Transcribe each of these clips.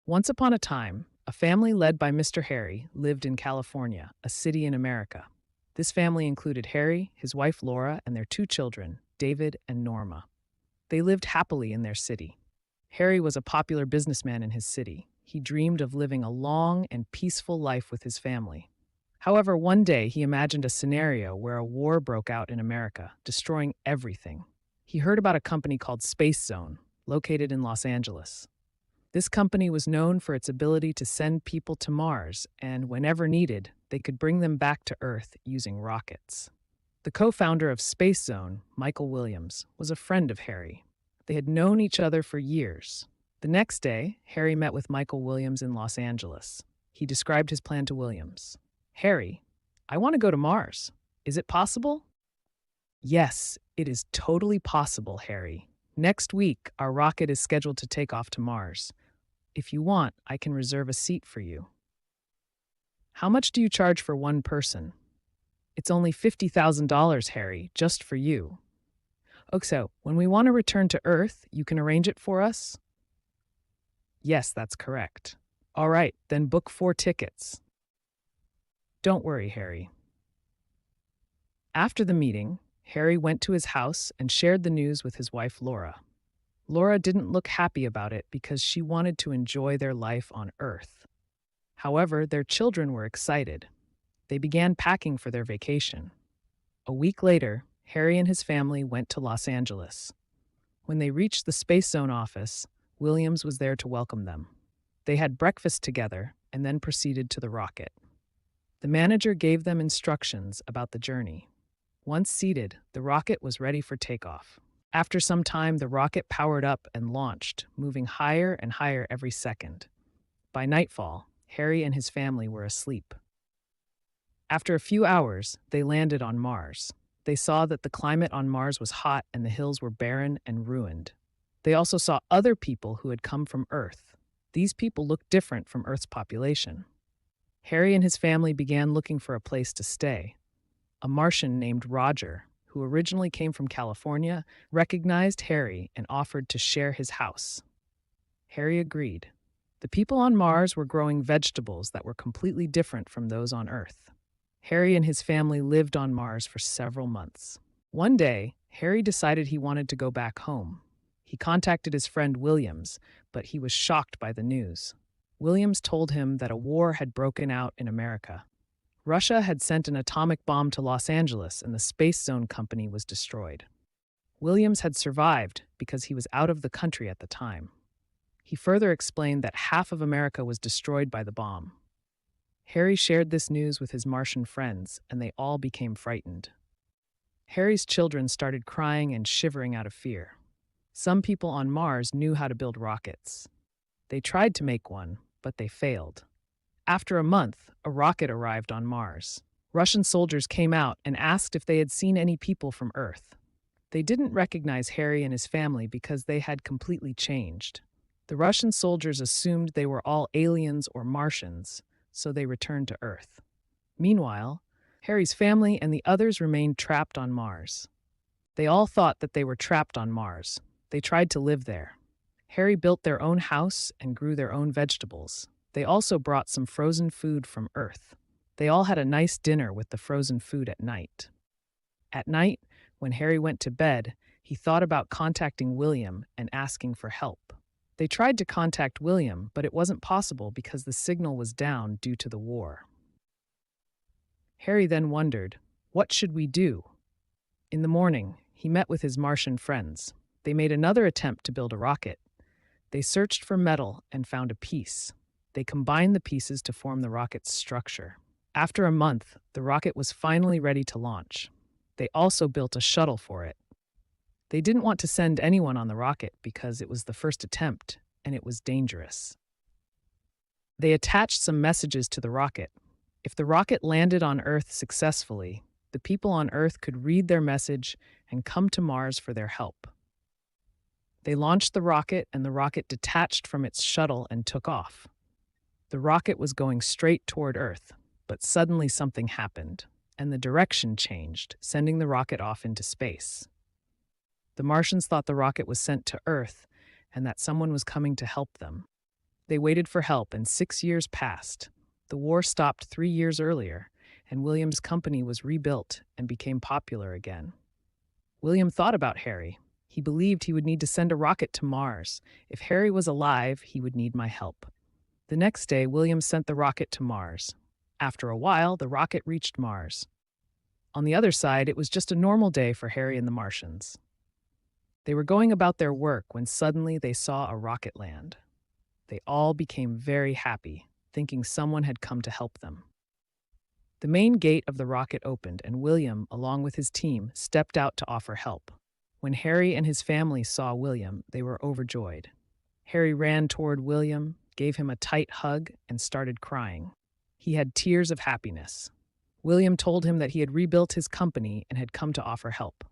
Once upon a time, a family led by Mr. Harry lived in California, a city in America. This family included Harry, his wife Laura, and their two children, David and Norma. They lived happily in their city. Harry was a popular businessman in his city. He dreamed of living a long and peaceful life with his family. However, one day he imagined a scenario where a war broke out in America, destroying everything. He heard about a company called Space Zone, located in Los Angeles. This company was known for its ability to send people to Mars, and whenever needed, they could bring them back to Earth using rockets. The co-founder of Space Zone, Michael Williams, was a friend of Harry. They had known each other for years. The next day, Harry met with Michael Williams in Los Angeles. He described his plan to Williams. "Harry, I want to go to Mars. Is it possible?" "Yes, it is totally possible, Harry. Next week, our rocket is scheduled to take off to Mars. If you want, I can reserve a seat for you." "How much do you charge for one person?" "It's only $50,000, Harry, just for you." "Oh, so when we want to return to Earth, you can arrange it for us?" "Yes, that's correct." "All right, then book 4 tickets." "Don't worry, Harry." After the meeting, Harry went to his house and shared the news with his wife Laura. Laura didn't look happy about it because she wanted to enjoy their life on Earth. However, their children were excited. They began packing for their vacation. A week later, Harry and his family went to Los Angeles. When they reached the Space Zone office, Williams was there to welcome them. They had breakfast together and then proceeded to the rocket. The manager gave them instructions about the journey. Once seated, the rocket was ready for takeoff. After some time, the rocket powered up and launched, moving higher and higher every second. By nightfall, Harry and his family were asleep. After a few hours, they landed on Mars. They saw that the climate on Mars was hot and the hills were barren and ruined. They also saw other people who had come from Earth. These people looked different from Earth's population. Harry and his family began looking for a place to stay. A Martian named Roger, who originally came from California, recognized Harry and offered to share his house. Harry agreed. The people on Mars were growing vegetables that were completely different from those on Earth. Harry and his family lived on Mars for several months. One day, Harry decided he wanted to go back home. He contacted his friend Williams, but he was shocked by the news. Williams told him that a war had broken out in America. Russia had sent an atomic bomb to Los Angeles and the Space Zone company was destroyed. Williams had survived because he was out of the country at the time. He further explained that half of America was destroyed by the bomb. Harry shared this news with his Martian friends, and they all became frightened. Harry's children started crying and shivering out of fear. Some people on Mars knew how to build rockets. They tried to make one, but they failed. After a month, a rocket arrived on Mars. Russian soldiers came out and asked if they had seen any people from Earth. They didn't recognize Harry and his family because they had completely changed. The Russian soldiers assumed they were all aliens or Martians, so they returned to Earth. Meanwhile, Harry's family and the others remained trapped on Mars. They all thought that they were trapped on Mars. They tried to live there. Harry built their own house and grew their own vegetables. They also brought some frozen food from Earth. They all had a nice dinner with the frozen food at night. At night, when Harry went to bed, he thought about contacting William and asking for help. They tried to contact William, but it wasn't possible because the signal was down due to the war. Harry then wondered, what should we do? In the morning, he met with his Martian friends. They made another attempt to build a rocket. They searched for metal and found a piece. They combined the pieces to form the rocket's structure. After a month, the rocket was finally ready to launch. They also built a shuttle for it. They didn't want to send anyone on the rocket because it was the first attempt and it was dangerous. They attached some messages to the rocket. If the rocket landed on Earth successfully, the people on Earth could read their message and come to Mars for their help. They launched the rocket and the rocket detached from its shuttle and took off. The rocket was going straight toward Earth, but suddenly something happened, and the direction changed, sending the rocket off into space. The Martians thought the rocket was sent to Earth and that someone was coming to help them. They waited for help, and 6 years passed. The war stopped 3 years earlier, and William's company was rebuilt and became popular again. William thought about Harry. He believed he would need to send a rocket to Mars. If Harry was alive, he would need my help. The next day, William sent the rocket to Mars. After a while, the rocket reached Mars. On the other side, it was just a normal day for Harry and the Martians. They were going about their work when suddenly they saw a rocket land. They all became very happy, thinking someone had come to help them. The main gate of the rocket opened, and William, along with his team, stepped out to offer help. When Harry and his family saw William, they were overjoyed. Harry ran toward William, gave him a tight hug, and started crying. He had tears of happiness. William told him that he had rebuilt his company and had come to offer help.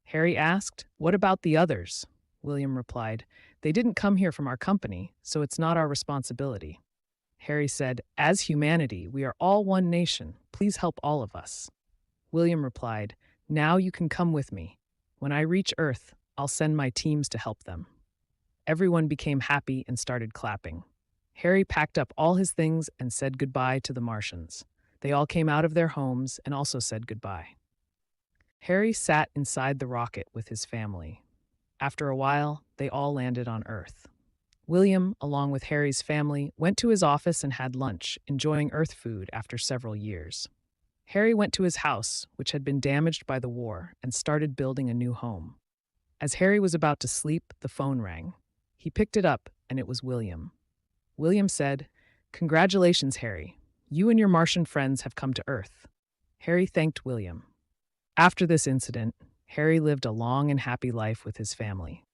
Harry asked, "What about the others?" William replied, "They didn't come here from our company, so it's not our responsibility." Harry said, "As humanity, we are all one nation. Please help all of us." William replied, "Now you can come with me. When I reach Earth, I'll send my teams to help them." Everyone became happy and started clapping. Harry packed up all his things and said goodbye to the Martians. They all came out of their homes and also said goodbye. Harry sat inside the rocket with his family. After a while, they all landed on Earth. William, along with Harry's family, went to his office and had lunch, enjoying Earth food after several years. Harry went to his house, which had been damaged by the war, and started building a new home. As Harry was about to sleep, the phone rang. He picked it up, and it was William. William said, "Congratulations, Harry. You and your Martian friends have come to Earth." Harry thanked William. After this incident, Harry lived a long and happy life with his family.